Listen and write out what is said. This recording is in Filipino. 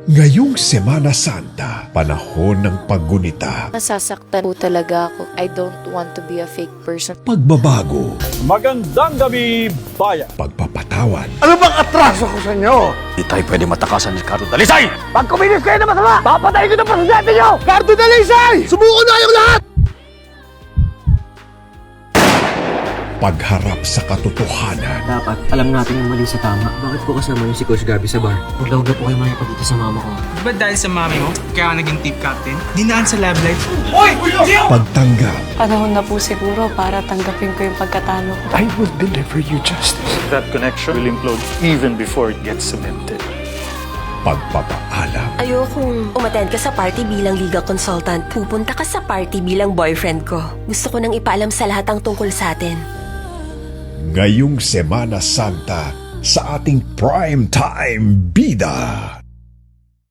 Ngayong Semana Santa, panahon ng paggunita, Nasasaktan po talaga ako. I don't want to be a fake person. pagbabago, Magandang gabi, bayan! pagpapatawad, Ano bang atraso ko sa inyo? Di tayo pwede matakasan ni Ricardo Dalisay! Pag kuminis kayo na masama, papatayin ko na presidente nyo! Cardo Dalisay! Subuko na kayong lahat! pagharap sa katotohanan, Dapat alam natin yung mali sa tama. Bakit po kasama niyo si Coach Gabby sa bar? Huwag na po kayo mangyapa dito sa mama ko. Di ba dahil sa mami mo, kaya ka naging team captain? Dinaan sa love life. pagtanggap, Panahon na po siguro para tanggapin ko yung pagkatalo ko. I will deliver you justice. That connection will implode even before it gets cemented. pagpapaalam, Ayokong umattend ka sa party bilang legal consultant. Pupunta ka sa party bilang boyfriend ko. Gusto ko nang ipaalam sa lahat ang tungkol sa atin. ngayong Semana Santa sa ating prime time bida.